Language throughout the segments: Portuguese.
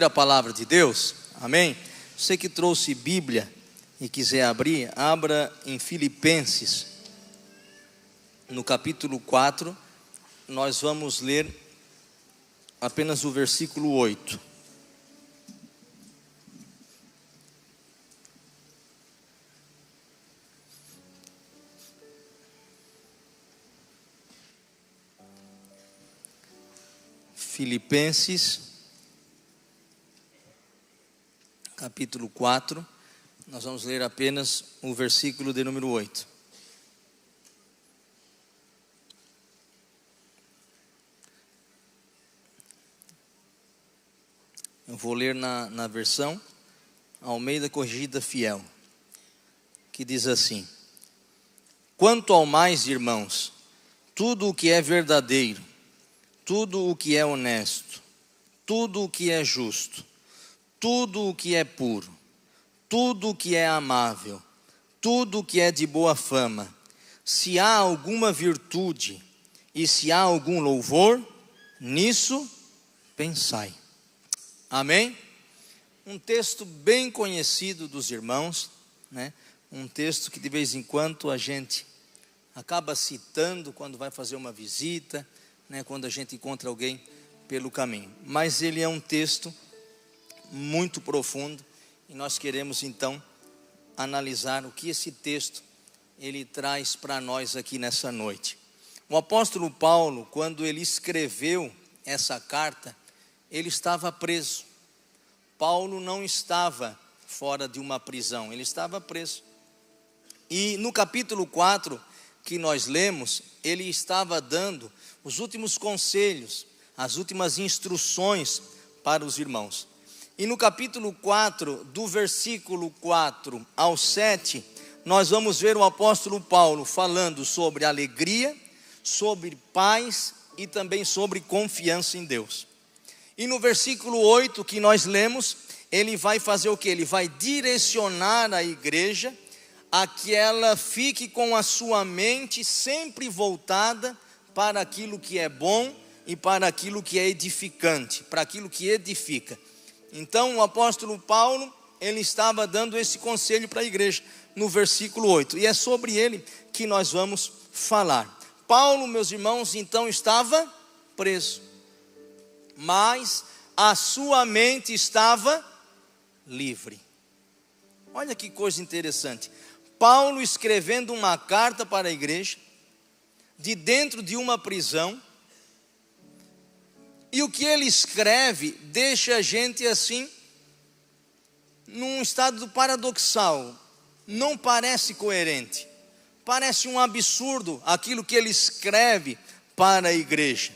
A palavra de Deus, amém? Você que trouxe Bíblia e quiser abrir, abra em Filipenses, no capítulo 4, nós vamos ler apenas o versículo 8. Filipenses capítulo 4, nós vamos ler apenas o versículo de número 8. Eu vou ler na versão Almeida Corrigida Fiel, que diz assim: quanto ao mais, irmãos, tudo o que é verdadeiro, tudo o que é honesto, tudo o que é justo, tudo o que é puro, tudo o que é amável, tudo o que é de boa fama, se há alguma virtude e se há algum louvor, nisso pensai. Amém? Um texto bem conhecido dos irmãos, né? Um texto que de vez em quando a gente acaba citando quando vai fazer uma visita, né? Quando a gente encontra alguém pelo caminho. Mas ele é um texto muito profundo, e nós queremos então analisar o que esse texto ele traz para nós aqui nessa noite. O apóstolo Paulo, quando ele escreveu essa carta, ele estava preso. Paulo não estava fora de uma prisão, ele estava preso. E no capítulo 4 que nós lemos, ele estava dando os últimos conselhos, as últimas instruções para os irmãos. E no capítulo 4, do versículo 4 ao 7, nós vamos ver o apóstolo Paulo falando sobre alegria, sobre paz e também sobre confiança em Deus. E no versículo 8 que nós lemos, ele vai fazer o que? Ele vai direcionar a igreja a que ela fique com a sua mente sempre voltada para aquilo que é bom e para aquilo que é edificante, para aquilo que edifica. Então o apóstolo Paulo, ele estava dando esse conselho para a igreja no versículo 8, e é sobre ele que nós vamos falar. Paulo, meus irmãos, então estava preso, mas a sua mente estava livre. Olha que coisa interessante. Paulo escrevendo uma carta para a igreja, de dentro de uma prisão, e o que ele escreve deixa a gente assim, num estado paradoxal. Não parece coerente, parece um absurdo aquilo que ele escreve para a igreja.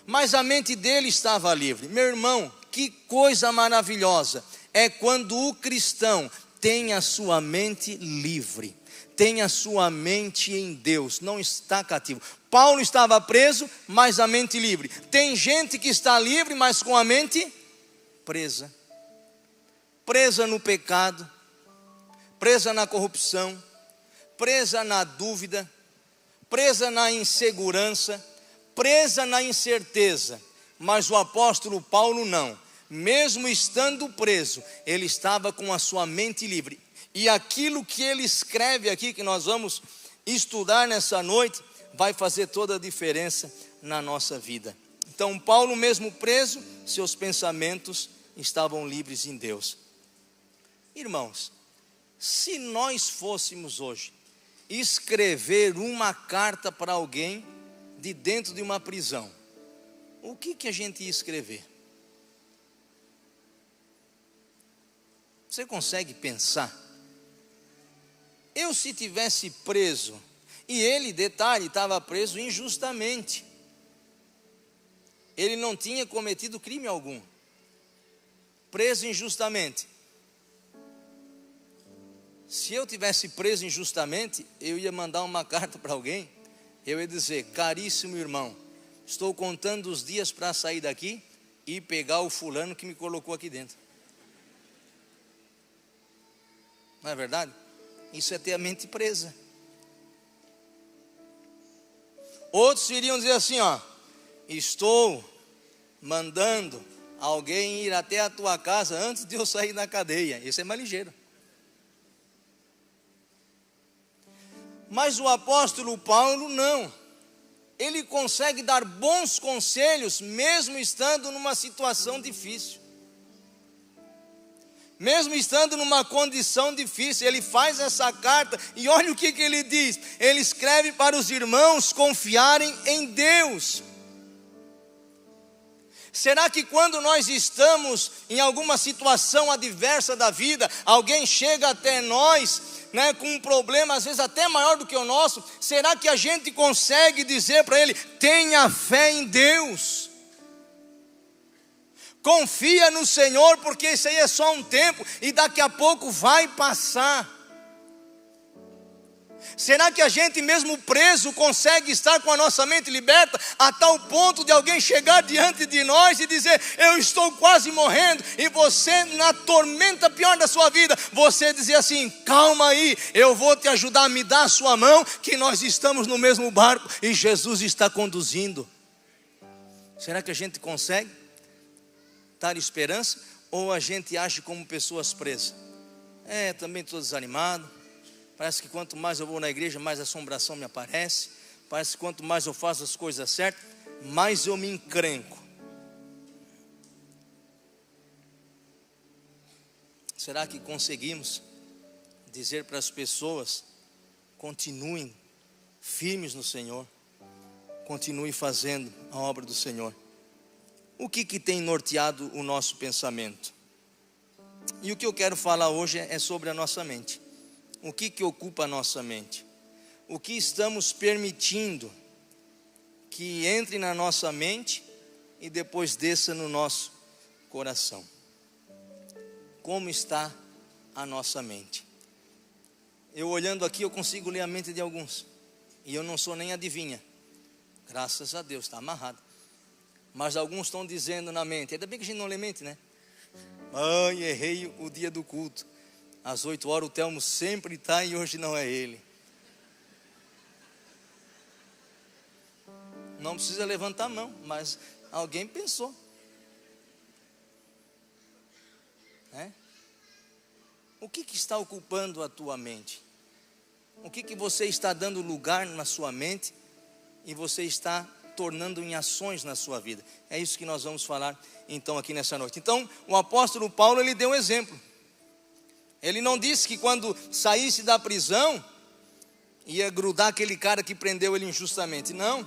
Mas a mente dele estava livre. Meu irmão, que coisa maravilhosa é quando o cristão tem a sua mente livre, tem a sua mente em Deus, não está cativo. Paulo estava preso, mas a mente livre. Tem gente que está livre, mas com a mente presa. Presa no pecado, presa na corrupção, presa na dúvida, presa na insegurança, presa na incerteza. Mas o apóstolo Paulo não. Mesmo estando preso, ele estava com a sua mente livre. E aquilo que ele escreve aqui, que nós vamos estudar nessa noite, vai fazer toda a diferença na nossa vida. Então Paulo, mesmo preso, seus pensamentos estavam livres em Deus. Irmãos, se nós fôssemos hoje escrever uma carta para alguém de dentro de uma prisão, o que a gente ia escrever? Você consegue pensar? Eu, se tivesse preso, e ele, detalhe, estava preso injustamente, ele não tinha cometido crime algum, preso injustamente. Se eu tivesse preso injustamente, eu ia mandar uma carta para alguém, eu ia dizer: caríssimo irmão, estou contando os dias para sair daqui e pegar o fulano que me colocou aqui dentro. Não é verdade? Isso é ter a mente presa. Outros iriam dizer assim, ó: estou mandando alguém ir até a tua casa antes de eu sair da cadeia. Isso é mais ligeiro. Mas o apóstolo Paulo não. Ele consegue dar bons conselhos mesmo estando numa situação difícil. Mesmo estando numa condição difícil, ele faz essa carta e olha o que ele diz. Ele escreve para os irmãos confiarem em Deus. Será que quando nós estamos em alguma situação adversa da vida, alguém chega até nós, com um problema às vezes até maior do que o nosso, será que a gente consegue dizer para ele: tenha fé em Deus? Confia no Senhor, porque isso aí é só um tempo e daqui a pouco vai passar. Será que a gente mesmo preso consegue estar com a nossa mente liberta a tal ponto de alguém chegar diante de nós e dizer: eu estou quase morrendo, e você na tormenta pior da sua vida, você dizer assim: calma aí, eu vou te ajudar, me dá a sua mão, que nós estamos no mesmo barco e Jesus está conduzindo. Será que a gente consegue dar esperança, ou a gente age como pessoas presas? Também estou desanimado. Parece que quanto mais eu vou na igreja, mais assombração me aparece. Parece que quanto mais eu faço as coisas certas, mais eu me encrenco. Será que conseguimos dizer para as pessoas: continuem firmes no Senhor, continuem fazendo a obra do Senhor? O que tem norteado o nosso pensamento? E o que eu quero falar hoje é sobre a nossa mente. O que ocupa a nossa mente? O que estamos permitindo que entre na nossa mente e depois desça no nosso coração? Como está a nossa mente? Eu olhando aqui, eu consigo ler a mente de alguns. E eu não sou nem adivinha. Graças a Deus, está amarrado. Mas alguns estão dizendo na mente. Ainda bem que a gente não lê mente, né? Ai, errei o dia do culto. Às 8 horas o Telmo sempre está e hoje não é ele. Não precisa levantar a mão, mas alguém pensou. O que está ocupando a tua mente? O que você está dando lugar na sua mente e você está tornando em ações na sua vida? É isso que nós vamos falar então aqui nessa noite. Então o apóstolo Paulo, ele deu um exemplo. Ele não disse que quando saísse da prisão ia grudar aquele cara que prendeu ele injustamente. Não.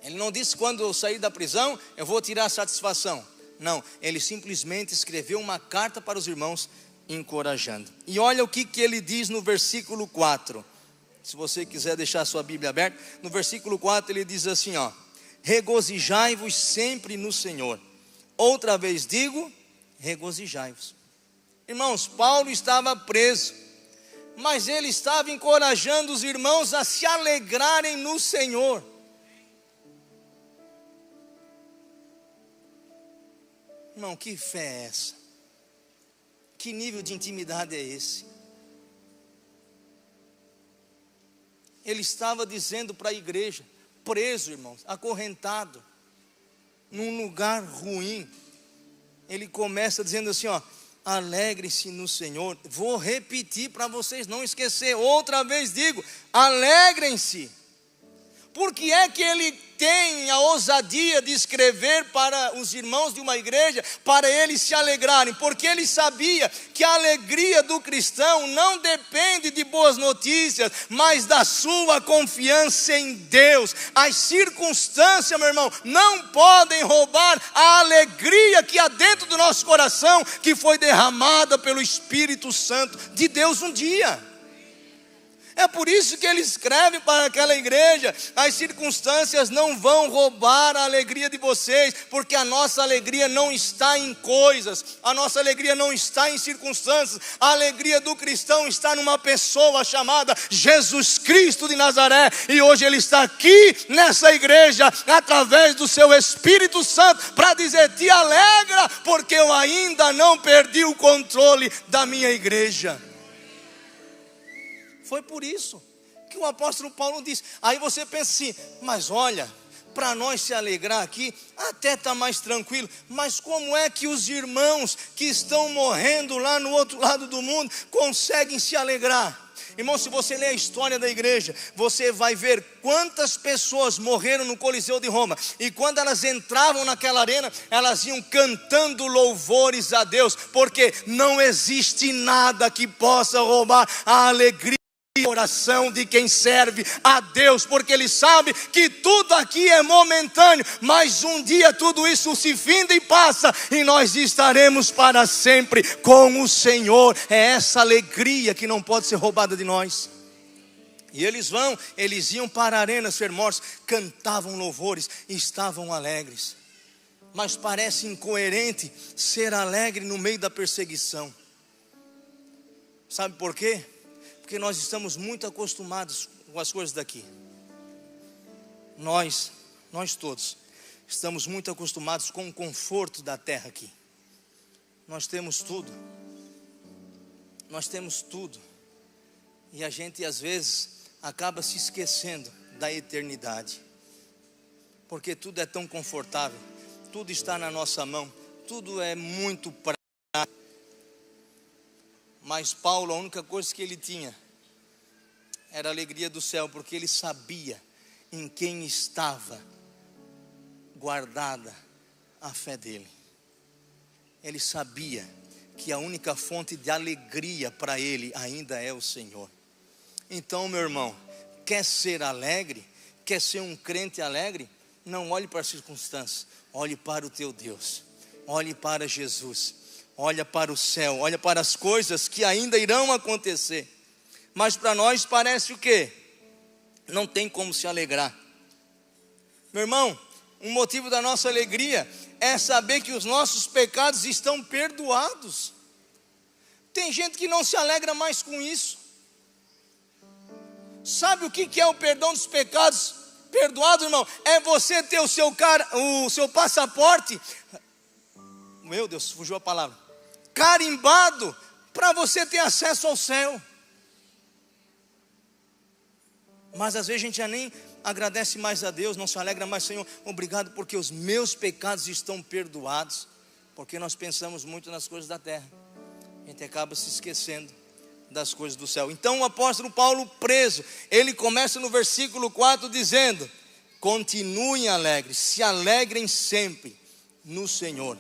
Ele não disse: quando eu sair da prisão eu vou tirar a satisfação. Não, ele simplesmente escreveu uma carta para os irmãos, encorajando. E olha o que ele diz no versículo 4. Se você quiser deixar a sua Bíblia aberta, no versículo 4 ele diz assim: regozijai-vos sempre no Senhor. Outra vez digo, regozijai-vos. Irmãos, Paulo estava preso, mas ele estava encorajando os irmãos a se alegrarem no Senhor. Irmão, que fé é essa? Que nível de intimidade é esse? Ele estava dizendo para a igreja, preso, irmãos, acorrentado, num lugar ruim. Ele começa dizendo assim: alegrem-se no Senhor. Vou repetir para vocês não esquecer. Outra vez digo, alegrem-se. Por que é que ele tem a ousadia de escrever para os irmãos de uma igreja, para eles se alegrarem? Porque ele sabia que a alegria do cristão não depende de boas notícias, mas da sua confiança em Deus. As circunstâncias, meu irmão, não podem roubar a alegria que há dentro do nosso coração, que foi derramada pelo Espírito Santo de Deus um dia. É por isso que ele escreve para aquela igreja: as circunstâncias não vão roubar a alegria de vocês, porque a nossa alegria não está em coisas, a nossa alegria não está em circunstâncias. A alegria do cristão está numa pessoa chamada Jesus Cristo de Nazaré, e hoje ele está aqui nessa igreja, através do seu Espírito Santo, para dizer: te alegra, porque eu ainda não perdi o controle da minha igreja. Foi por isso que o apóstolo Paulo disse. Aí você pensa assim: mas olha, para nós se alegrar aqui, até está mais tranquilo. Mas como é que os irmãos que estão morrendo lá no outro lado do mundo conseguem se alegrar? Irmão, se você ler a história da igreja, você vai ver quantas pessoas morreram no Coliseu de Roma. E quando elas entravam naquela arena, elas iam cantando louvores a Deus, porque não existe nada que possa roubar a alegria e oração de quem serve a Deus, porque ele sabe que tudo aqui é momentâneo, mas um dia tudo isso se finda e passa, e nós estaremos para sempre com o Senhor. É essa alegria que não pode ser roubada de nós. E eles iam para a arena ser mortos, cantavam louvores e estavam alegres. Mas parece incoerente ser alegre no meio da perseguição. Sabe por quê? Porque nós estamos muito acostumados com as coisas daqui. Nós todos estamos muito acostumados com o conforto da terra aqui. Nós temos tudo. E a gente às vezes acaba se esquecendo da eternidade. Porque tudo é tão confortável, tudo está na nossa mão, tudo é muito prático. Mas Paulo, a única coisa que ele tinha era a alegria do céu, porque ele sabia em quem estava guardada a fé dele. Ele sabia que a única fonte de alegria para ele ainda é o Senhor. Então, meu irmão, quer ser alegre, quer ser um crente alegre? Não olhe para as circunstâncias, olhe para o teu Deus, olhe para Jesus. Olha para o céu, olha para as coisas que ainda irão acontecer. Mas para nós parece o quê? Não tem como se alegrar. Meu irmão, um motivo da nossa alegria é saber que os nossos pecados estão perdoados. Tem gente que não se alegra mais com isso. Sabe o que é o perdão dos pecados perdoados, irmão? É você ter o seu passaporte, meu Deus, fugiu a palavra, carimbado, para você ter acesso ao céu. Mas às vezes a gente já nem agradece mais a Deus, não se alegra mais. Senhor, obrigado porque os meus pecados estão perdoados. Porque nós pensamos muito nas coisas da terra, a gente acaba se esquecendo das coisas do céu. Então o apóstolo Paulo, preso, ele começa no versículo 4 dizendo: continuem alegres, se alegrem sempre no Senhor.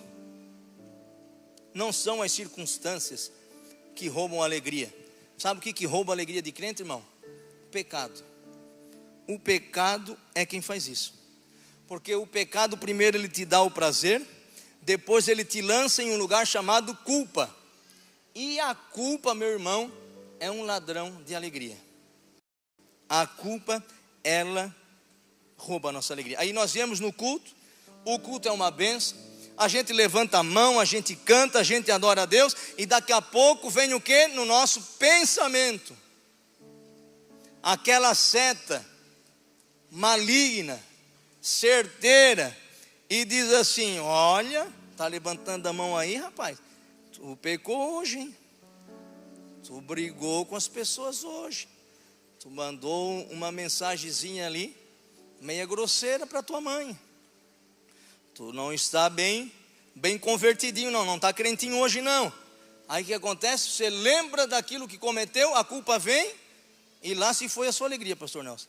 Não são as circunstâncias que roubam a alegria. Sabe o que rouba a alegria de crente, irmão? Pecado. O pecado é quem faz isso. Porque o pecado primeiro ele te dá o prazer, depois ele te lança em um lugar chamado culpa. E a culpa, meu irmão, é um ladrão de alegria. A culpa, ela rouba a nossa alegria. Aí nós viemos no culto, o culto é uma bênção, a gente levanta a mão, a gente canta, a gente adora a Deus, e daqui a pouco vem o que? No nosso pensamento, aquela seta maligna, certeira, e diz assim: olha, está levantando a mão aí, rapaz, tu pecou hoje, hein? Tu brigou com as pessoas hoje, tu mandou uma mensagenzinha ali, meia grosseira para tua mãe, tu não está bem convertidinho, não está crentinho hoje não. Aí o que acontece? Você lembra daquilo que cometeu, a culpa vem, e lá se foi a sua alegria, pastor Nelson.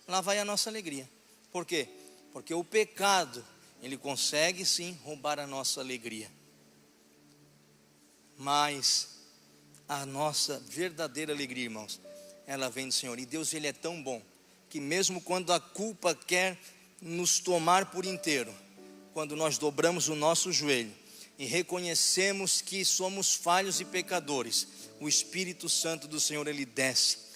Lá vai a nossa alegria. Por quê? Porque o pecado, ele consegue sim roubar a nossa alegria. Mas a nossa verdadeira alegria, irmãos, ela vem do Senhor. E Deus, ele é tão bom, que mesmo quando a culpa quer nos tomar por inteiro, quando nós dobramos o nosso joelho e reconhecemos que somos falhos e pecadores, o Espírito Santo do Senhor, ele desce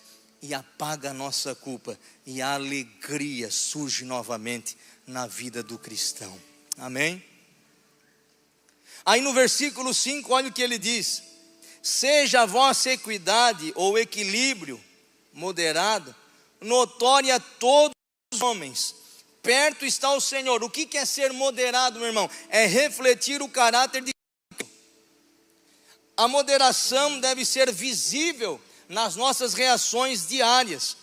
e apaga a nossa culpa, e a alegria surge novamente na vida do cristão. Amém? Aí no versículo 5, olha o que ele diz: seja a vossa equidade ou equilíbrio moderado notória a todos os homens, perto está o Senhor. O que é ser moderado, meu irmão? É refletir o caráter de Cristo. A moderação deve ser visível nas nossas reações diárias.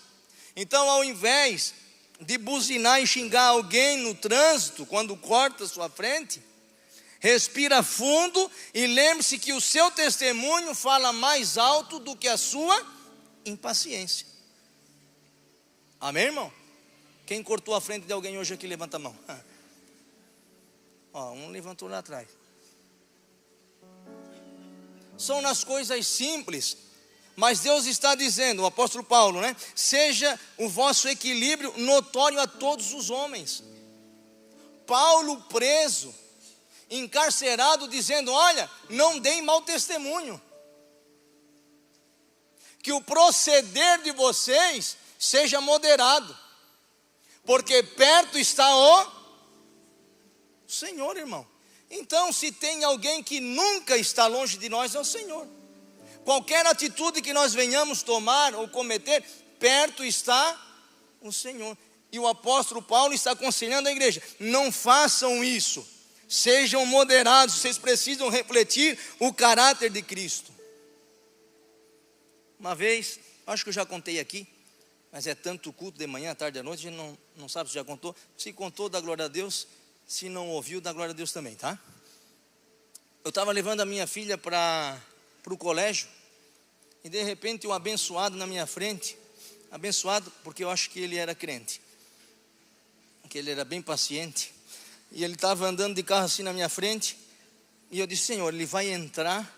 Então, ao invés de buzinar e xingar alguém no trânsito, quando corta a sua frente, respira fundo e lembre-se que o seu testemunho fala mais alto do que a sua impaciência. Amém, irmão? Quem cortou a frente de alguém hoje aqui, levanta a mão. Ó, um levantou lá atrás. São nas coisas simples, mas Deus está dizendo, o apóstolo Paulo, né? Seja o vosso equilíbrio notório a todos os homens. Paulo preso, encarcerado, dizendo: olha, não deem mau testemunho, que o proceder de vocês seja moderado, porque perto está o Senhor, irmão. Então, se tem alguém que nunca está longe de nós, é o Senhor. Qualquer atitude que nós venhamos tomar ou cometer, perto está o Senhor. E o apóstolo Paulo está aconselhando a igreja: não façam isso, sejam moderados, vocês precisam refletir o caráter de Cristo. Uma vez, acho que eu já contei aqui, mas é tanto culto de manhã, tarde, à noite, a gente não sabe se já contou. Se contou, dá glória a Deus. Se não ouviu, dá glória a Deus também, tá? Eu estava levando a minha filha para o colégio, e de repente um abençoado na minha frente, abençoado porque eu acho que ele era crente, que ele era bem paciente, e ele estava andando de carro assim na minha frente, e eu disse: Senhor, ele vai entrar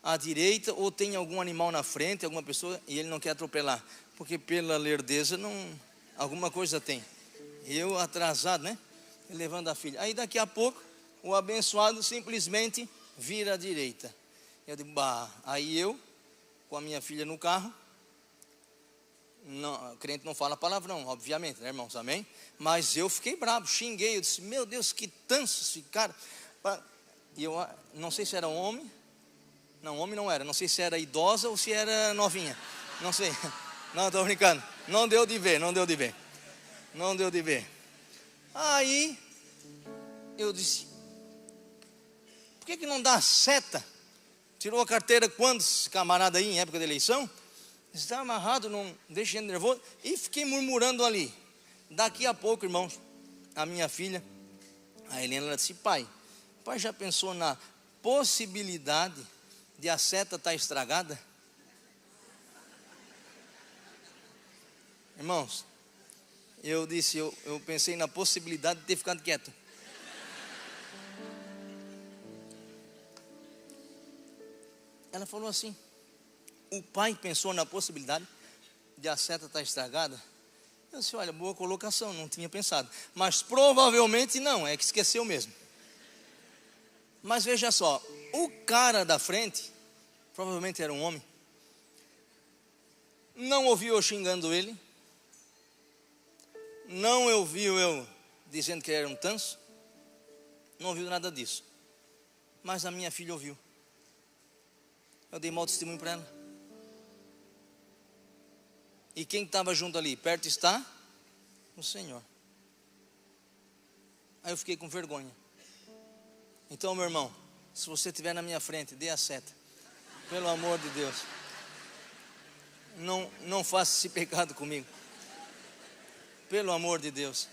à direita ou tem algum animal na frente, alguma pessoa, e ele não quer atropelar, porque pela lerdeza alguma coisa tem. Eu atrasado, né? Levando a filha. Aí daqui a pouco o abençoado simplesmente vira à direita. Eu digo: bah. Aí eu, com a minha filha no carro, não, crente não fala palavrão, obviamente, né, irmãos? Amém? Mas eu fiquei bravo, xinguei. Eu disse: meu Deus, que tanso esse cara. E eu não sei se era homem. Não, homem não era. Não sei se era idosa ou se era novinha. Não sei. Não, estou brincando. Não deu de ver. Aí eu disse: por que não dá seta? Tirou a carteira quando, esse camarada aí, em época de eleição? Está amarrado, não deixa ele nervoso. E fiquei murmurando ali. Daqui a pouco, irmãos, a minha filha, a Helena, ela disse: pai já pensou na possibilidade de a seta estar estragada? Irmãos, eu disse, eu pensei na possibilidade de ter ficado quieto. Ela falou assim: o pai pensou na possibilidade de a seta estar estragada? Eu disse: olha, boa colocação, não tinha pensado. Mas provavelmente não, é que esqueceu mesmo. Mas veja só, o cara da frente, provavelmente era um homem, não ouviu eu xingando ele, não ouviu eu dizendo que ele era um tanso, não ouviu nada disso. Mas a minha filha ouviu. Eu dei mau testemunho para ela. E quem estava junto ali? Perto está o Senhor. Aí eu fiquei com vergonha. Então, meu irmão, se você estiver na minha frente, dê a seta. Pelo amor de Deus. Não faça esse pecado comigo. Pelo amor de Deus.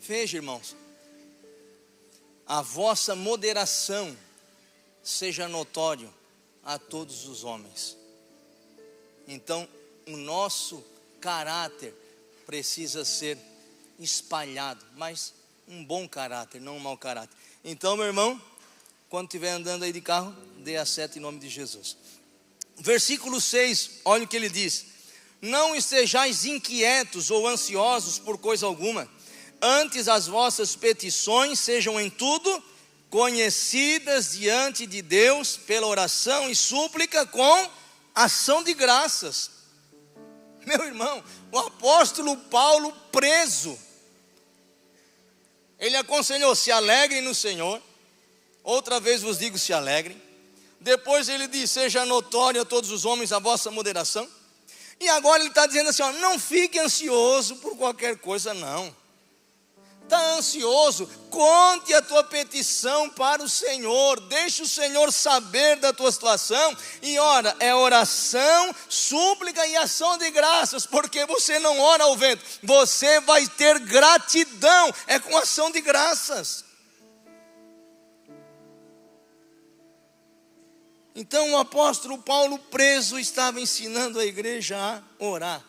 Veja, irmãos, a vossa moderação seja notório a todos os homens. Então, o nosso caráter precisa ser espalhado, mas um bom caráter, não um mau caráter. Então, meu irmão, quando estiver andando aí de carro, dê a seta em nome de Jesus. Versículo 6, olha o que ele diz: não estejais inquietos ou ansiosos por coisa alguma, antes as vossas petições sejam em tudo conhecidas diante de Deus pela oração e súplica com ação de graças. Meu irmão, o apóstolo Paulo preso, ele aconselhou: se alegrem no Senhor. Outra vez vos digo, se alegrem. Depois ele diz: seja notório a todos os homens a vossa moderação. E agora ele está dizendo assim: ó, não fique ansioso por qualquer coisa, não. Está ansioso? Conte a tua petição para o Senhor. Deixe o Senhor saber da tua situação. E ora, é oração, súplica e ação de graças. Porque você não ora ao vento. Você vai ter gratidão. É com ação de graças. Então o apóstolo Paulo, preso, estava ensinando a igreja a orar.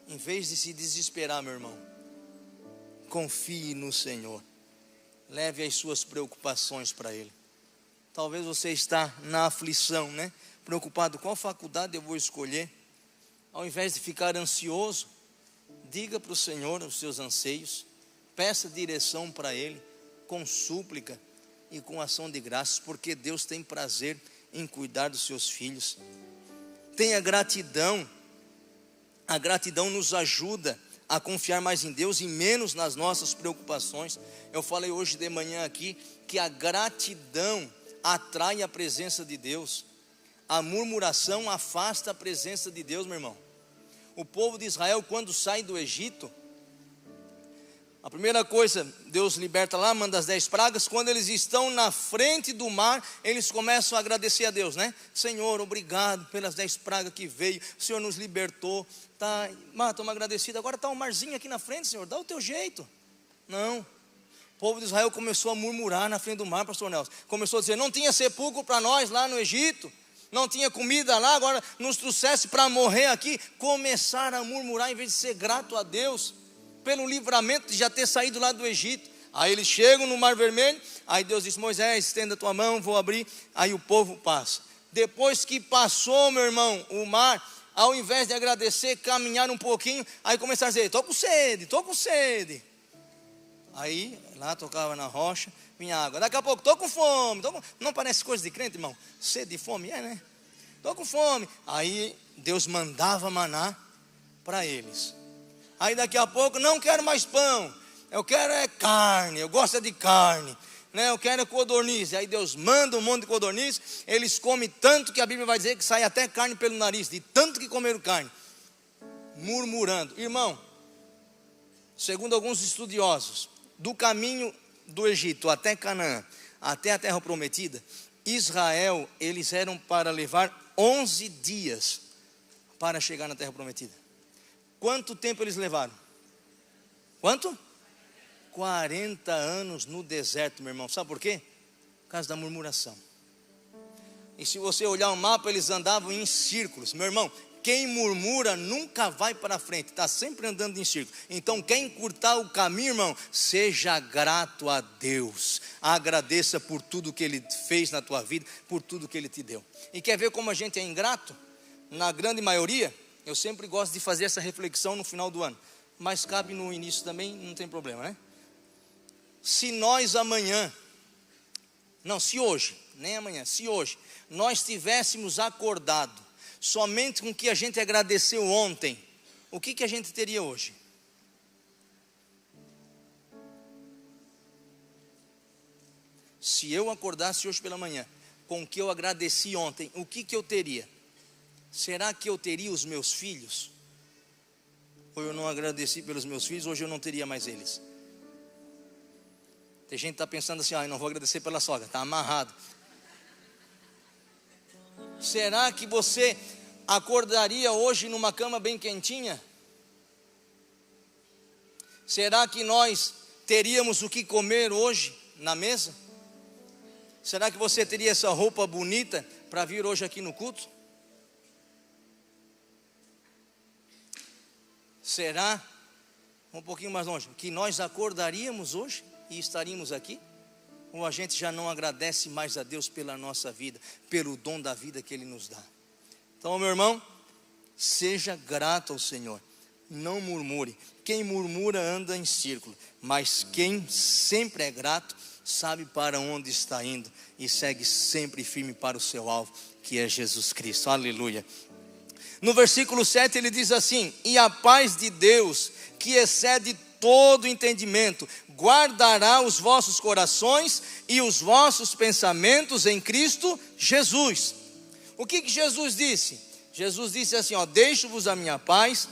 Em vez de se desesperar, meu irmão, confie no Senhor. Leve as suas preocupações para Ele. Talvez você está na aflição, né? Preocupado, qual faculdade eu vou escolher? Ao invés de ficar ansioso, diga para o Senhor os seus anseios. Peça direção para Ele, com súplica e com ação de graças, porque Deus tem prazer em cuidar dos seus filhos. Tenha gratidão. A gratidão nos ajuda a confiar mais em Deus e menos nas nossas preocupações. Eu falei hoje de manhã aqui que a gratidão atrai a presença de Deus. A murmuração afasta a presença de Deus, meu irmão. O povo de Israel, quando sai do Egito, a primeira coisa, Deus liberta lá, manda as 10 pragas. Quando eles estão na frente do mar, eles começam a agradecer a Deus, né? Senhor, obrigado pelas 10 pragas que veio. O Senhor nos libertou. Tá, estamos agradecidos. Agora está um marzinho aqui na frente, Senhor, dá o teu jeito. Não. O povo de Israel começou a murmurar na frente do mar, pastor Nelson. Começou a dizer, não tinha sepulcro para nós lá no Egito. Não tinha comida lá, agora nos trouxesse para morrer aqui. Começaram a murmurar em vez de ser grato a Deus pelo livramento de já ter saído lá do Egito. Aí eles chegam no Mar Vermelho. Aí Deus diz, Moisés, estenda a tua mão, vou abrir. Aí o povo passa. Depois que passou, meu irmão, o mar, ao invés de agradecer, caminhar um pouquinho, aí começaram a dizer, estou com sede, estou com sede. Aí lá tocava na rocha, vinha água. Daqui a pouco, estou com fome. Não parece coisa de crente, irmão? Sede e fome, né? Estou com fome. Aí Deus mandava maná para eles. Aí daqui a pouco, não quero mais pão, eu quero é carne, eu gosto de carne, né? Eu quero é codorniz. Aí Deus manda um monte de codorniz, eles comem tanto que a Bíblia vai dizer que sai até carne pelo nariz, de tanto que comeram carne, murmurando. Irmão, segundo alguns estudiosos, do caminho do Egito até Canaã, até a terra prometida, Israel, eles eram para levar 11 dias para chegar na terra prometida. Quanto tempo eles levaram? Quanto? 40 anos no deserto, meu irmão. Sabe por quê? Por causa da murmuração. E se você olhar o mapa, eles andavam em círculos. Meu irmão, quem murmura nunca vai para frente, está sempre andando em círculo. Então quer encurtar o caminho, irmão, seja grato a Deus. Agradeça por tudo que Ele fez na tua vida, por tudo que Ele te deu. E quer ver como a gente é ingrato? Na grande maioria, eu sempre gosto de fazer essa reflexão no final do ano, mas cabe no início também, não tem problema, né? Se nós amanhã, não, se hoje, nem amanhã, se hoje, nós tivéssemos acordado somente com o que a gente agradeceu ontem, o que a gente teria hoje? Se eu acordasse hoje pela manhã com o que eu agradeci ontem, o que eu teria? Será que eu teria os meus filhos? Ou eu não agradeci pelos meus filhos, hoje eu não teria mais eles? Tem gente que está pensando assim, eu não vou agradecer pela sogra, está amarrado. Será que você acordaria hoje numa cama bem quentinha? Será que nós teríamos o que comer hoje na mesa? Será que você teria essa roupa bonita para vir hoje aqui no culto? Será, um pouquinho mais longe, que nós acordaríamos hoje e estaríamos aqui? Ou a gente já não agradece mais a Deus pela nossa vida, pelo dom da vida que Ele nos dá? Então, meu irmão, seja grato ao Senhor, não murmure. Quem murmura anda em círculo, mas quem sempre é grato, sabe para onde está indo e segue sempre firme para o seu alvo, que é Jesus Cristo. Aleluia. No versículo 7 ele diz assim: e a paz de Deus, que excede todo entendimento, guardará os vossos corações e os vossos pensamentos em Cristo Jesus. O que Jesus disse? Jesus disse assim, ó: deixo-vos a minha paz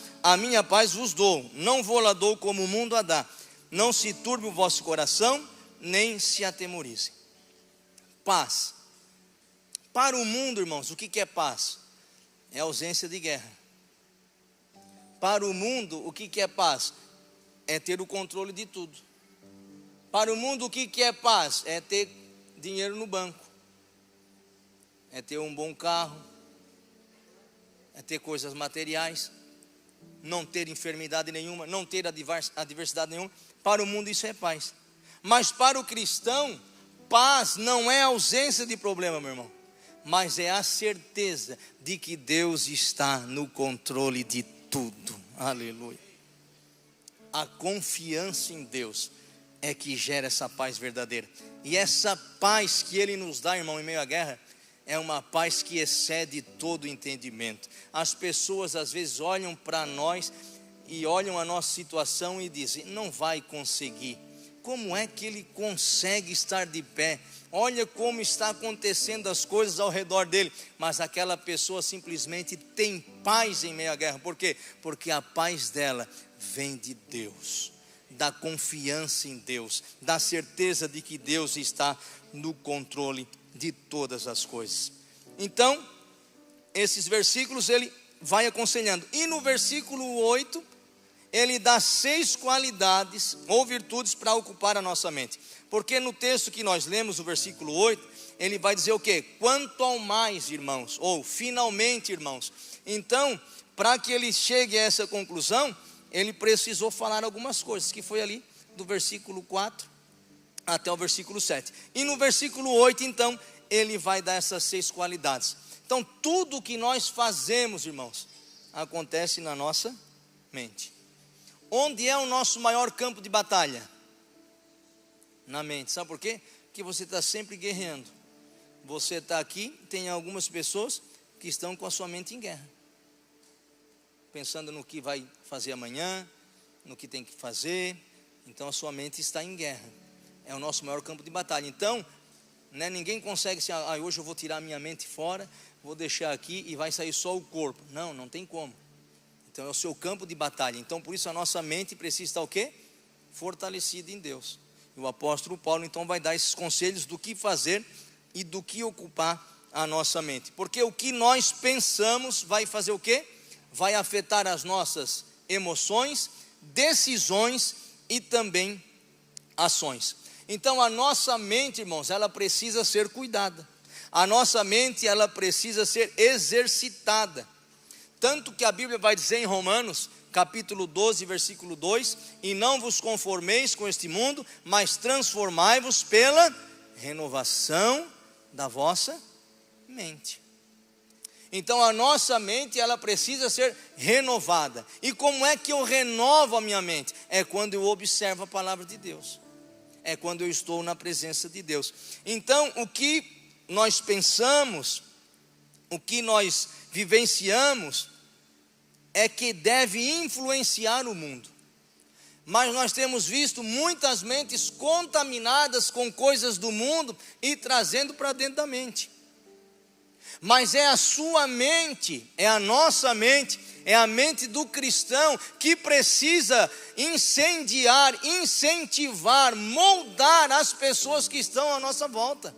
vos dou, não vou lá dou como o mundo a dá. Não se turbe o vosso coração, nem se atemorize. Paz. Para o mundo, irmãos, o que é paz? É ausência de guerra. Para o mundo, o que é paz? É ter o controle de tudo. Para o mundo, o que é paz? É ter dinheiro no banco, é ter um bom carro, é ter coisas materiais, não ter enfermidade nenhuma, não ter adversidade nenhuma. Para o mundo isso é paz. Mas para o cristão, paz não é ausência de problema, meu irmão, mas é a certeza de que Deus está no controle de tudo. Aleluia. A confiança em Deus é que gera essa paz verdadeira. E essa paz que Ele nos dá, irmão, em meio à guerra, é uma paz que excede todo entendimento. As pessoas às vezes olham para nós e olham a nossa situação e dizem: não vai conseguir. Como é que ele consegue estar de pé? Olha como está acontecendo as coisas ao redor dele. Mas aquela pessoa simplesmente tem paz em meio à guerra. Por quê? Porque a paz dela vem de Deus, da confiança em Deus, da certeza de que Deus está no controle de todas as coisas. Então, esses versículos ele vai aconselhando. E no versículo 8, ele dá 6 qualidades ou virtudes para ocupar a nossa mente. Porque no texto que nós lemos, o versículo 8, ele vai dizer o quê? Quanto ao mais, irmãos, ou finalmente, irmãos. Então, para que ele chegue a essa conclusão, ele precisou falar algumas coisas, que foi ali do versículo 4 até o versículo 7. E no versículo 8, então, ele vai dar essas 6 qualidades. Então, tudo que nós fazemos, irmãos, acontece na nossa mente. Onde é o nosso maior campo de batalha? Na mente. Sabe por quê? Porque você está sempre guerreando. Você está aqui, tem algumas pessoas que estão com a sua mente em guerra, pensando no que vai fazer amanhã, no que tem que fazer. Então a sua mente está em guerra. É o nosso maior campo de batalha. Então, ninguém consegue assim, hoje eu vou tirar a minha mente fora, vou deixar aqui e vai sair só o corpo. Não, não tem como. Então é o seu campo de batalha. Então por isso a nossa mente precisa estar o quê? Fortalecida em Deus. E o apóstolo Paulo então vai dar esses conselhos do que fazer e do que ocupar a nossa mente. Porque o que nós pensamos vai fazer o quê? Vai afetar as nossas emoções, decisões e também ações. Então a nossa mente, irmãos, ela precisa ser cuidada. A nossa mente, ela precisa ser exercitada. Tanto que a Bíblia vai dizer em Romanos, capítulo 12, versículo 2: e não vos conformeis com este mundo, mas transformai-vos pela renovação da vossa mente. Então a nossa mente, ela precisa ser renovada. E como é que eu renovo a minha mente? É quando eu observo a palavra de Deus, é quando eu estou na presença de Deus. Então o que nós pensamos, o que nós vivenciamos, é que deve influenciar o mundo. Mas nós temos visto muitas mentes contaminadas com coisas do mundo e trazendo para dentro da mente. Mas é a sua mente, é a nossa mente, é a mente do cristão que precisa incendiar, incentivar, moldar as pessoas que estão à nossa volta.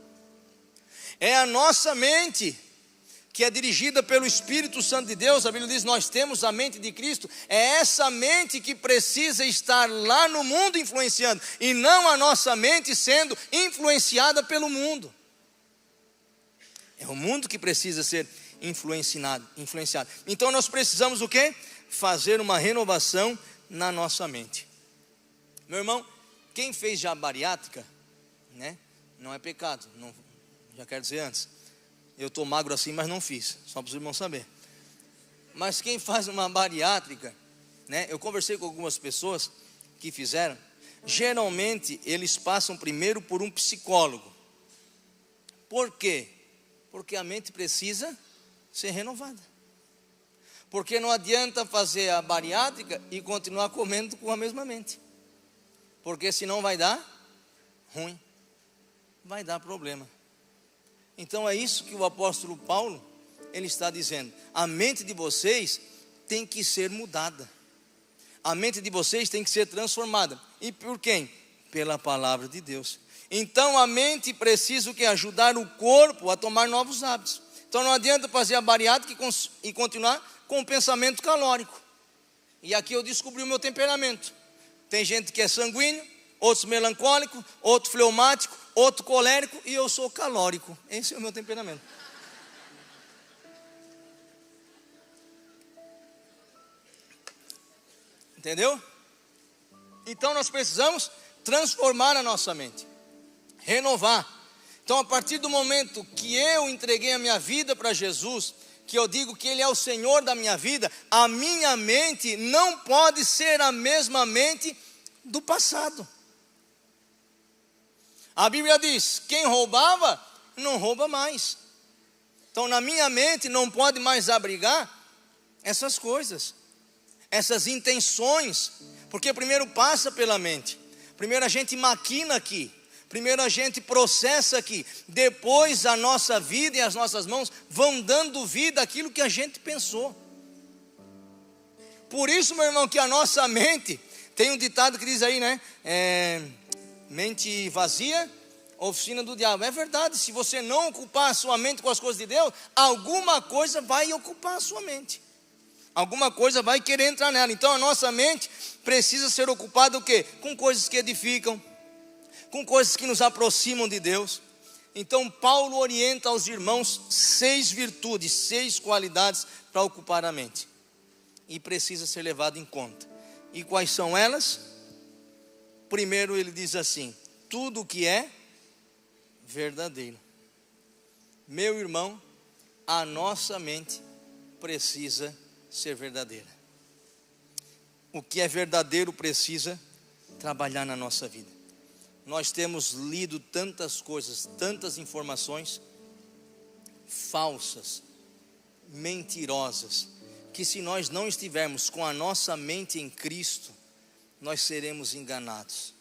É a nossa mente que é dirigida pelo Espírito Santo de Deus. A Bíblia diz: nós temos a mente de Cristo. É essa mente que precisa estar lá no mundo influenciando, e não a nossa mente sendo influenciada pelo mundo. É o mundo que precisa ser influenciado. Então nós precisamos o quê? Fazer uma renovação na nossa mente. Meu irmão, quem fez já bariátrica, não é pecado, não, já quero dizer antes. Eu estou magro assim, mas não fiz, só para os irmãos saberem. Mas quem faz uma bariátrica, eu conversei com algumas pessoas que fizeram. Geralmente eles passam primeiro por um psicólogo. Por quê? Porque a mente precisa ser renovada. Porque não adianta fazer a bariátrica e continuar comendo com a mesma mente, porque senão vai dar ruim, vai dar problema. Então é isso que o apóstolo Paulo Ele está dizendo: a mente de vocês tem que ser mudada. A mente de vocês tem que ser transformada. E por quem? Pela palavra de Deus. Então a mente precisa o quê? Ajudar o corpo a tomar novos hábitos. Então não adianta fazer a bariátrica e continuar com o pensamento calórico. E aqui eu descobri o meu temperamento. Tem gente que é sanguíneo, outros melancólico, outro fleumático, outro colérico, e eu sou calórico. Esse é o meu temperamento. Entendeu? Então nós precisamos transformar a nossa mente, renovar. Então a partir do momento que eu entreguei a minha vida para Jesus, que eu digo que Ele é o Senhor da minha vida, a minha mente não pode ser a mesma mente do passado. A Bíblia diz: quem roubava, não rouba mais. Então na minha mente não pode mais abrigar essas coisas, essas intenções, porque primeiro passa pela mente, primeiro a gente maquina aqui, primeiro a gente processa aqui, depois a nossa vida e as nossas mãos vão dando vida àquilo que a gente pensou. Por isso, meu irmão, que a nossa mente, tem um ditado que diz aí, né? Mente vazia, oficina do diabo. É verdade, se você não ocupar a sua mente com as coisas de Deus, alguma coisa vai ocupar a sua mente. Alguma coisa vai querer entrar nela. Então a nossa mente precisa ser ocupada o quê? Com coisas que edificam, com coisas que nos aproximam de Deus. Então Paulo orienta aos irmãos 6 virtudes, 6 qualidades para ocupar a mente. E precisa ser levado em conta. E quais são elas? Primeiro ele diz assim: tudo o que é verdadeiro. Meu irmão, a nossa mente precisa ser verdadeira. O que é verdadeiro precisa trabalhar na nossa vida. Nós temos lido tantas coisas, tantas informações falsas, mentirosas, que se nós não estivermos com a nossa mente em Cristo, nós seremos enganados.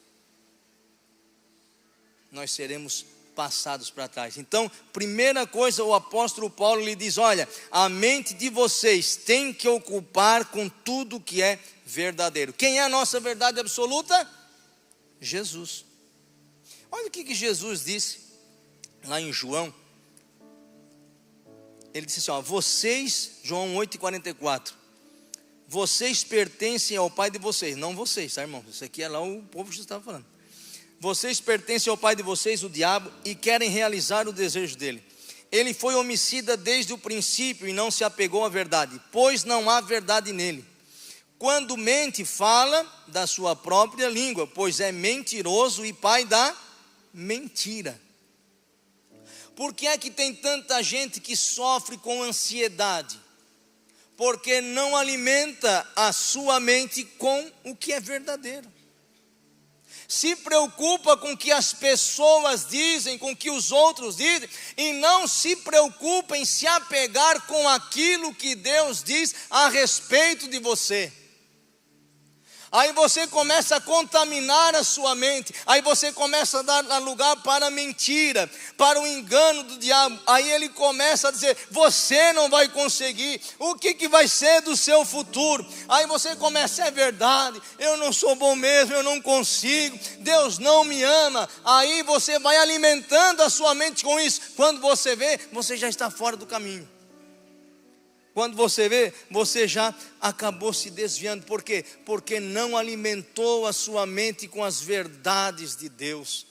Nós seremos passados para trás. Então, primeira coisa, o apóstolo Paulo lhe diz: olha, a mente de vocês tem que ocupar com tudo que é verdadeiro. Quem é a nossa verdade absoluta? Jesus. Olha o que Jesus disse lá em João. Ele disse assim, ó, vocês, João 8,44, vocês pertencem ao pai de vocês, não vocês, tá, irmão? Isso aqui é lá o povo que estava falando. Vocês pertencem ao pai de vocês, o diabo, e querem realizar o desejo dele. Ele foi homicida desde o princípio e não se apegou à verdade, pois não há verdade nele. Quando mente, fala da sua própria língua, pois é mentiroso e pai da mentira. Por que é que tem tanta gente que sofre com ansiedade? Porque não alimenta a sua mente com o que é verdadeiro. Se preocupa com o que as pessoas dizem, com o que os outros dizem, e não se preocupa em se apegar com aquilo que Deus diz a respeito de você. Aí você começa a contaminar a sua mente, aí você começa a dar lugar para a mentira, para o engano do diabo. Aí ele começa a dizer, você não vai conseguir, o que vai ser do seu futuro? Aí você começa, é verdade, eu não sou bom mesmo, eu não consigo, Deus não me ama. Aí você vai alimentando a sua mente com isso. Quando você vê, você já está fora do caminho. Quando você vê, você já acabou se desviando. Por quê? Porque não alimentou a sua mente com as verdades de Deus.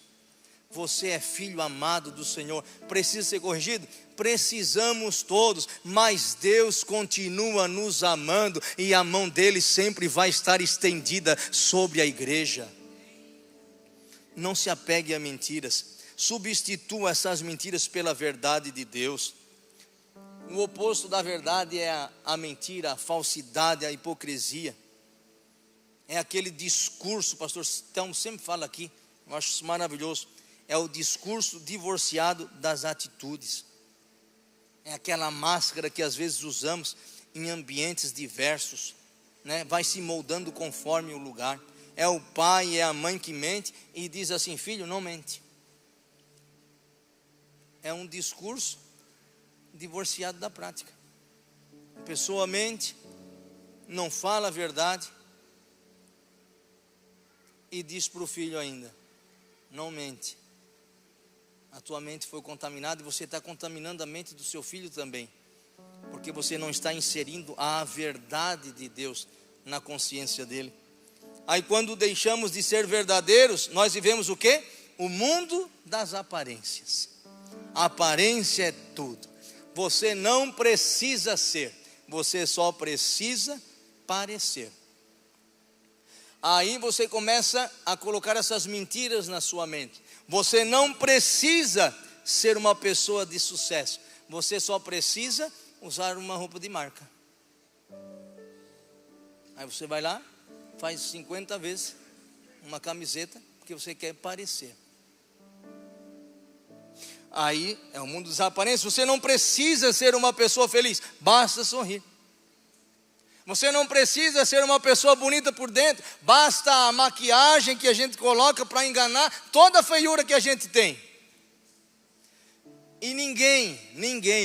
Você é filho amado do Senhor. Precisa ser corrigido? Precisamos todos. Mas Deus continua nos amando, e a mão dele sempre vai estar estendida sobre a igreja. Não se apegue a mentiras. Substitua essas mentiras pela verdade de Deus. O oposto da verdade é a mentira, a falsidade, a hipocrisia. É aquele discurso, o pastor Telmo sempre fala aqui, eu acho isso maravilhoso. É o discurso divorciado das atitudes. É aquela máscara que às vezes usamos em ambientes diversos, né? Vai se moldando conforme o lugar. É o pai, é a mãe que mente e diz assim, filho, não mente. É um discurso divorciado da prática. A pessoa mente, não fala a verdade e diz para o filho ainda: não mente. A tua mente foi contaminada e você está contaminando a mente do seu filho também, porque você não está inserindo a verdade de Deus na consciência dele. Aí quando deixamos de ser verdadeiros, nós vivemos o quê? O mundo das aparências. A aparência é tudo. Você não precisa ser, você só precisa parecer. Aí você começa a colocar essas mentiras na sua mente. Você não precisa ser uma pessoa de sucesso, você só precisa usar uma roupa de marca. Aí você vai lá, faz 50 vezes uma camiseta, porque você quer parecer. Aí é o mundo das aparências. Você não precisa ser uma pessoa feliz, basta sorrir. Você não precisa ser uma pessoa bonita por dentro, basta a maquiagem que a gente coloca para enganar toda a feiura que a gente tem. E ninguém,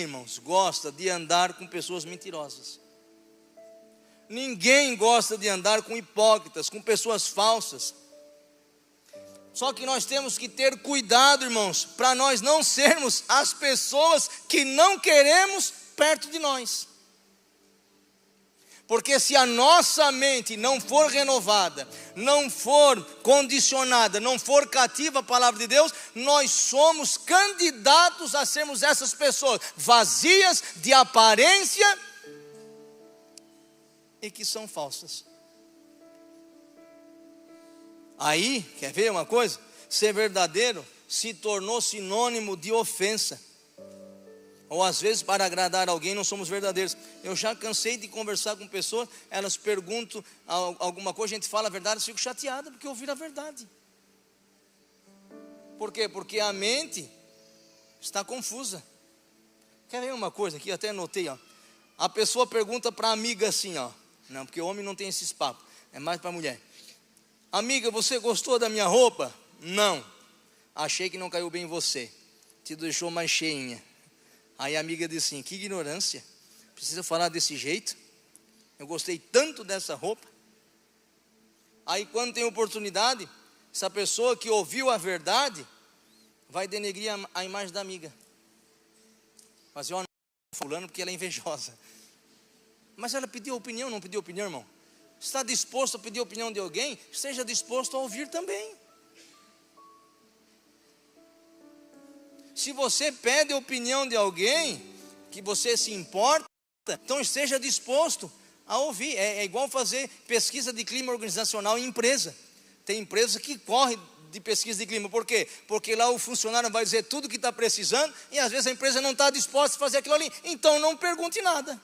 irmãos, gosta de andar com pessoas mentirosas. Ninguém gosta de andar com hipócritas, com pessoas falsas. Só que nós temos que ter cuidado, irmãos, para nós não sermos as pessoas que não queremos perto de nós. Porque se a nossa mente não for renovada, não for condicionada, não for cativa à palavra de Deus, nós somos candidatos a sermos essas pessoas vazias de aparência e que são falsas. Aí, quer ver uma coisa? Ser verdadeiro se tornou sinônimo de ofensa. Ou às vezes para agradar alguém não somos verdadeiros. Eu já cansei de conversar com pessoas, elas perguntam alguma coisa, a gente fala a verdade, eu fico chateado porque eu ouvir a verdade. Por quê? Porque a mente está confusa. Quer ver uma coisa aqui? Eu até anotei, ó. A pessoa pergunta para a amiga assim, ó. Não, porque o homem não tem esses papos, é mais para a mulher. Amiga, você gostou da minha roupa? Não. Achei que não caiu bem em você, te deixou mais cheinha. Aí a amiga disse assim: que ignorância, precisa falar desse jeito? Eu gostei tanto dessa roupa. Aí quando tem oportunidade, essa pessoa que ouviu a verdade vai denegrir a imagem da amiga. Fazer uma fulano porque ela é invejosa. Mas ela pediu opinião, não pediu opinião, irmão? Está disposto a pedir a opinião de alguém? Esteja disposto a ouvir também. Se você pede a opinião de alguém que você se importa, então esteja disposto a ouvir. É igual fazer pesquisa de clima organizacional em empresa. Tem empresa que corre de pesquisa de clima. Por quê? Porque lá o funcionário vai dizer tudo que está precisando e às vezes a empresa não está disposta a fazer aquilo ali. Então não pergunte nada.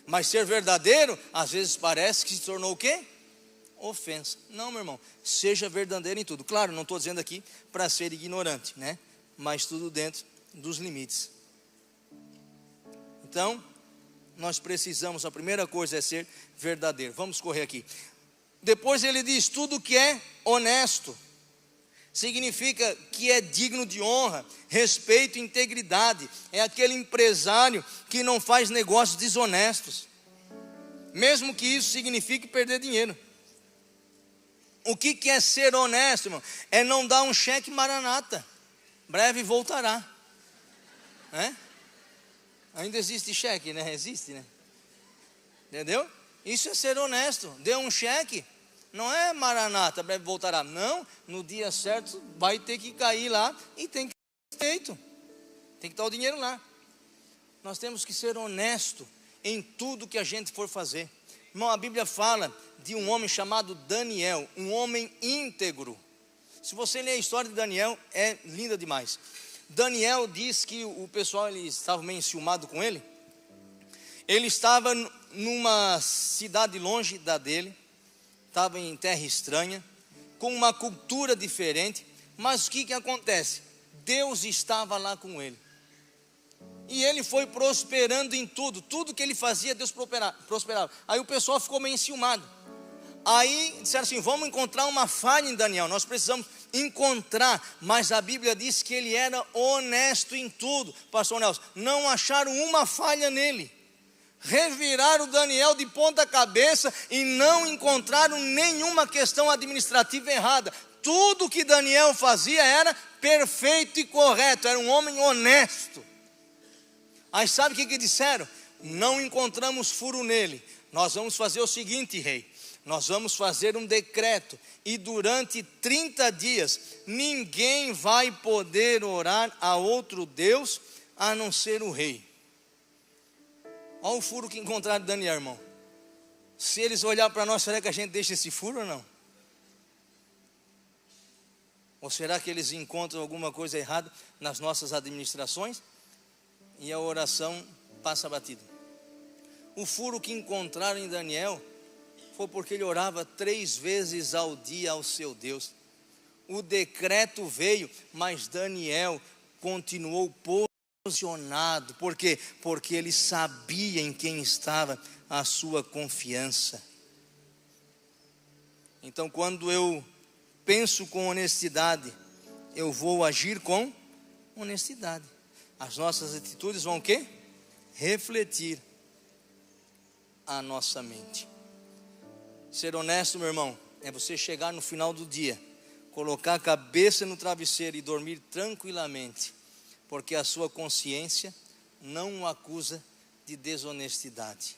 Mas ser verdadeiro, às vezes parece que se tornou o quê? Ofensa. Não, meu irmão, seja verdadeiro em tudo. Claro, não estou dizendo aqui para ser ignorante, né? Mas tudo dentro dos limites. Então, nós precisamos, a primeira coisa é ser verdadeiro. Vamos correr aqui. Depois ele diz: tudo que é honesto. Significa que é digno de honra, respeito e integridade. É aquele empresário que não faz negócios desonestos, mesmo que isso signifique perder dinheiro. O que é ser honesto, irmão? É não dar um cheque maranata, breve voltará. Ainda existe cheque, né? Existe, né? Entendeu? Isso é ser honesto. Deu um cheque, não é maranata, breve voltará. Não, no dia certo vai ter que cair lá e tem que ser feito. Tem que estar o dinheiro lá. Nós temos que ser honesto em tudo que a gente for fazer. Irmão, a Bíblia fala de um homem chamado Daniel, um homem íntegro. Se você ler a história de Daniel, é linda demais. Daniel diz que o pessoal, eles estavam meio enciumados com ele. Ele estava numa cidade longe da dele, estava em terra estranha, com uma cultura diferente. Mas o que acontece? Deus estava lá com ele. E ele foi prosperando em tudo. Tudo que ele fazia, Deus prosperava. Aí o pessoal ficou meio enciumado. Aí disseram assim: vamos encontrar uma falha em Daniel. Nós precisamos encontrar, mas a Bíblia diz que ele era honesto em tudo. Pastor Nelson, não acharam uma falha nele. Reviraram Daniel de ponta cabeça e não encontraram nenhuma questão administrativa errada. Tudo que Daniel fazia era perfeito e correto, era um homem honesto. Aí sabe o que disseram? Não encontramos furo nele. Nós vamos fazer o seguinte, rei, nós vamos fazer um decreto, e durante 30 dias, ninguém vai poder orar a outro Deus, a não ser o rei. Olha o furo que encontraram de Daniel, irmão. Se eles olharem para nós, será que a gente deixa esse furo ou não? Ou será que eles encontram alguma coisa errada nas nossas administrações e a oração passa batida? O furo que encontraram em Daniel foi porque ele orava 3 vezes ao dia ao seu Deus. O decreto veio, mas Daniel continuou posicionado. Por quê? Porque ele sabia em quem estava a sua confiança. Então, quando eu penso com honestidade, eu vou agir com honestidade. As nossas atitudes vão o quê? Refletir a nossa mente. Ser honesto, meu irmão, é você chegar no final do dia, colocar a cabeça no travesseiro e dormir tranquilamente, porque a sua consciência não o acusa de desonestidade.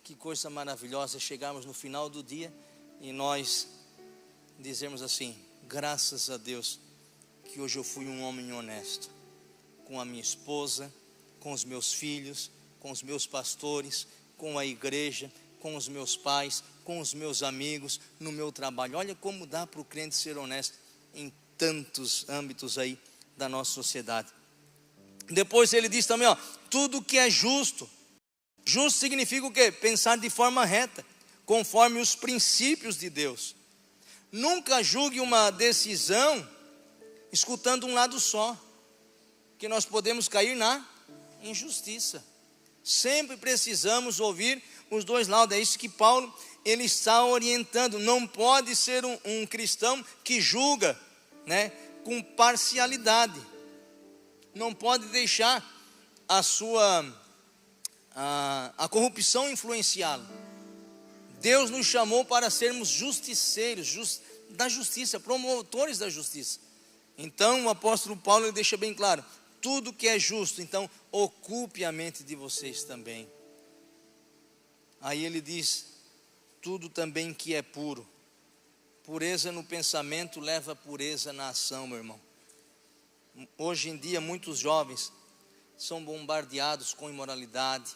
Que coisa maravilhosa chegarmos no final do dia e nós dizermos assim: graças a Deus que hoje eu fui um homem honesto, com a minha esposa, com os meus filhos, com os meus pastores, com a igreja, com os meus pais, com os meus amigos, no meu trabalho. Olha como dá para o crente ser honesto em tantos âmbitos aí da nossa sociedade. Depois ele diz também, tudo que é justo. Justo significa o quê? Pensar de forma reta, conforme os princípios de Deus. Nunca julgue uma decisão escutando um lado só, que nós podemos cair na injustiça. Sempre precisamos ouvir os dois lados. É isso que Paulo ele está orientando. Não pode ser um cristão que julga, né, com parcialidade. Não pode deixar a corrupção influenciá-lo. Deus nos chamou para sermos justiceiros, da justiça, promotores da justiça. Então o apóstolo Paulo ele deixa bem claro: tudo que é justo, então ocupe a mente de vocês também. Aí ele diz: tudo também que é puro. Pureza no pensamento leva a pureza na ação, meu irmão. Hoje em dia muitos jovens são bombardeados com imoralidade,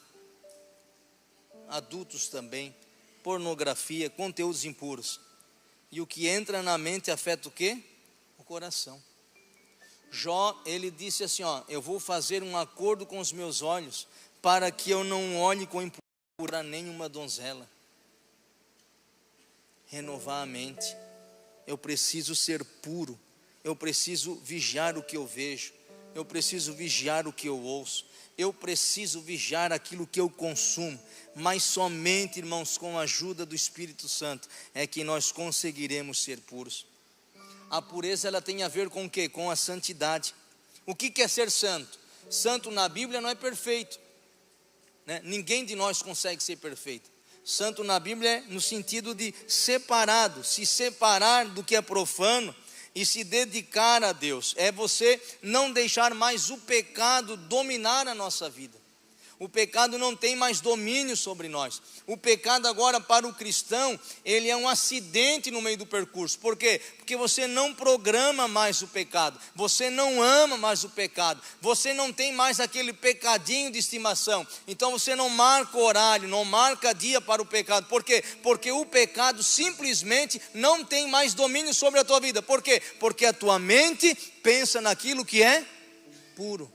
adultos também, pornografia, conteúdos impuros. E o que entra na mente afeta o quê? O coração. Jó, ele disse assim, eu vou fazer um acordo com os meus olhos, para que eu não olhe com impureza nenhuma donzela. Renovar a mente. Eu preciso ser puro. Eu preciso vigiar o que eu vejo. Eu preciso vigiar o que eu ouço. Eu preciso vigiar aquilo que eu consumo. Mas somente, irmãos, com a ajuda do Espírito Santo é que nós conseguiremos ser puros. A pureza ela tem a ver com o quê? Com a santidade. O que é ser santo? Santo na Bíblia não é perfeito, né? Ninguém de nós consegue ser perfeito. Santo na Bíblia é no sentido de separado, se separar do que é profano e se dedicar a Deus. É você não deixar mais o pecado dominar a nossa vida. O pecado não tem mais domínio sobre nós. O pecado agora para o cristão, ele é um acidente no meio do percurso. Por quê? Porque você não programa mais o pecado. Você não ama mais o pecado. Você não tem mais aquele pecadinho de estimação. Então você não marca horário, não marca dia para o pecado. Por quê? Porque o pecado simplesmente não tem mais domínio sobre a tua vida. Por quê? Porque a tua mente pensa naquilo que é puro.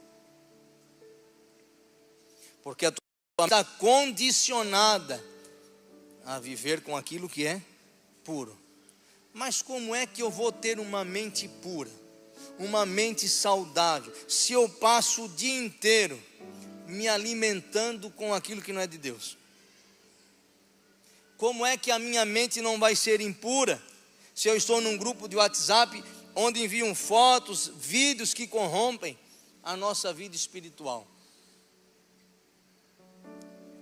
Porque a tua mente está condicionada a viver com aquilo que é puro. Mas como é que eu vou ter uma mente pura, uma mente saudável, se eu passo o dia inteiro me alimentando com aquilo que não é de Deus? Como é que a minha mente não vai ser impura se eu estou num grupo de WhatsApp onde enviam fotos, vídeos que corrompem a nossa vida espiritual.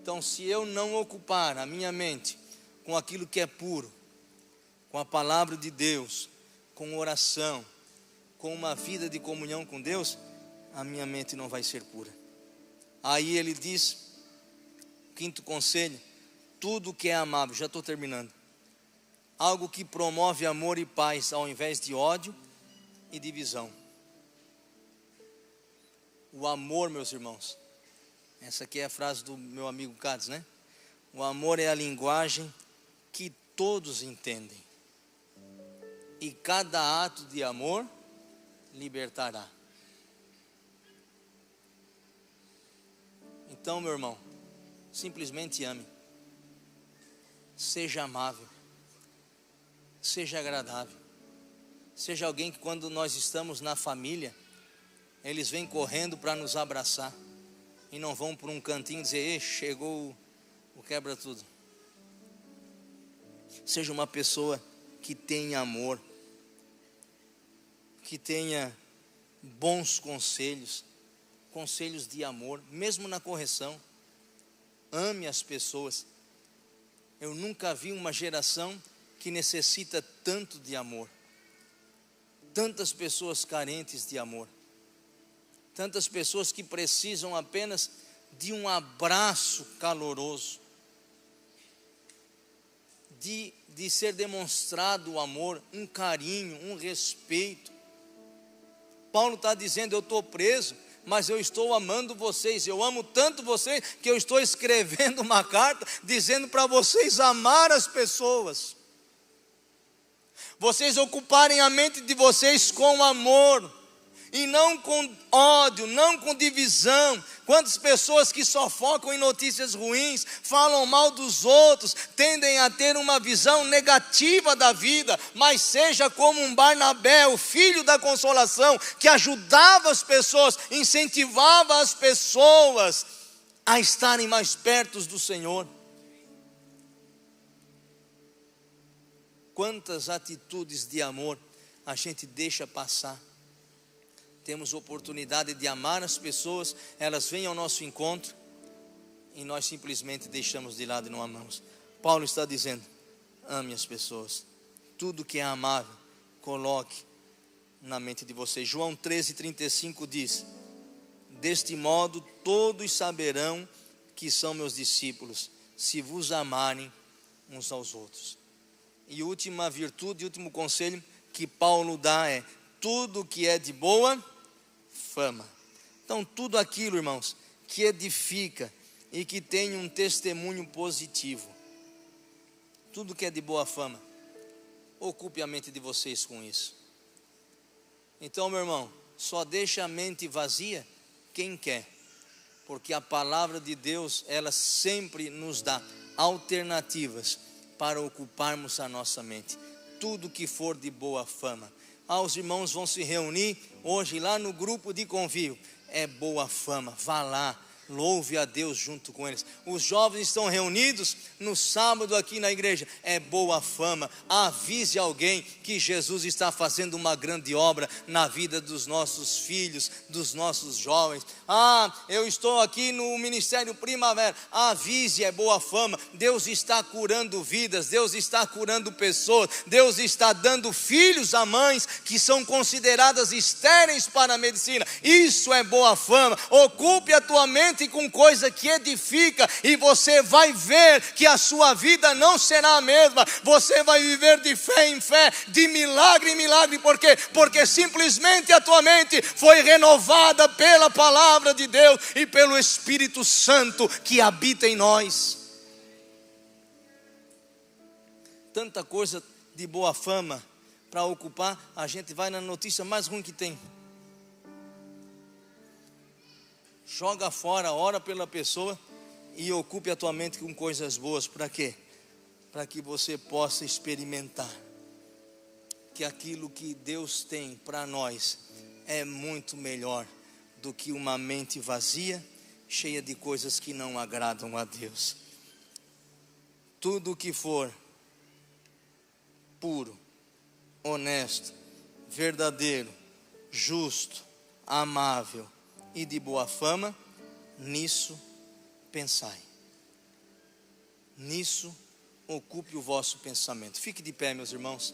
Então, se eu não ocupar a minha mente com aquilo que é puro, com a palavra de Deus, com oração, com uma vida de comunhão com Deus, a minha mente não vai ser pura. Aí ele diz, quinto conselho, tudo que é amável, já estou terminando, algo que promove amor e paz ao invés de ódio e divisão. O amor, meus irmãos, essa aqui é a frase do meu amigo Cades, né? O amor é a linguagem que todos entendem, e cada ato de amor libertará. Então, meu irmão, simplesmente ame, seja amável, seja agradável, seja alguém que quando nós estamos na família, eles vêm correndo para nos abraçar, e não vão por um cantinho dizer, chegou o quebra tudo. Seja uma pessoa que tenha amor, que tenha bons conselhos, conselhos de amor, mesmo na correção. Ame as pessoas. Eu nunca vi uma geração que necessita tanto de amor, tantas pessoas carentes de amor, tantas pessoas que precisam apenas de um abraço caloroso, de ser demonstrado o amor, um carinho, um respeito. Paulo está dizendo, eu estou preso, mas eu estou amando vocês, eu amo tanto vocês, que eu estou escrevendo uma carta, dizendo para vocês amar as pessoas, vocês ocuparem a mente de vocês com amor, e não com ódio, não com divisão. Quantas pessoas que só focam em notícias ruins, falam mal dos outros, tendem a ter uma visão negativa da vida. Mas seja como um Barnabé, o filho da consolação, que ajudava as pessoas, incentivava as pessoas a estarem mais perto do Senhor. Quantas atitudes de amor a gente deixa passar. Temos oportunidade de amar as pessoas, elas vêm ao nosso encontro e nós simplesmente deixamos de lado e não amamos. Paulo está dizendo, ame as pessoas, tudo que é amável, coloque na mente de vocês. João 13:35 diz, deste modo todos saberão que são meus discípulos, se vos amarem uns aos outros. E última virtude, último conselho que Paulo dá é, tudo que é de boa fama. Então tudo aquilo, irmãos, que edifica e que tem um testemunho positivo, tudo que é de boa fama, ocupe a mente de vocês com isso. Então, meu irmão, só deixa a mente vazia quem quer, porque a palavra de Deus, ela sempre nos dá alternativas para ocuparmos a nossa mente, tudo que for de boa fama. Os irmãos vão se reunir hoje lá no grupo de convívio, é boa fama, vá lá, louve a Deus junto com eles. Os jovens estão reunidos no sábado aqui na igreja, é boa fama, avise alguém que Jesus está fazendo uma grande obra na vida dos nossos filhos, dos nossos jovens. Eu estou aqui no Ministério Primavera, avise, é boa fama, Deus está curando vidas, Deus está curando pessoas, Deus está dando filhos a mães que são consideradas estéreis para a medicina, isso é boa fama. Ocupe a tua mente com coisa que edifica, e você vai ver que a sua vida não será a mesma. Você vai viver de fé em fé, de milagre em milagre. Por quê? Porque simplesmente a tua mente foi renovada pela palavra de Deus e pelo Espírito Santo que habita em nós. Tanta coisa de boa fama para ocupar, a gente vai na notícia mais ruim que tem, joga fora, ora pela pessoa e ocupe a tua mente com coisas boas. Para quê? Para que você possa experimentar que aquilo que Deus tem para nós é muito melhor do que uma mente vazia, cheia de coisas que não agradam a Deus. Tudo que for puro, honesto, verdadeiro, justo, amável e de boa fama, nisso pensai. Nisso ocupe o vosso pensamento. Fique de pé, meus irmãos.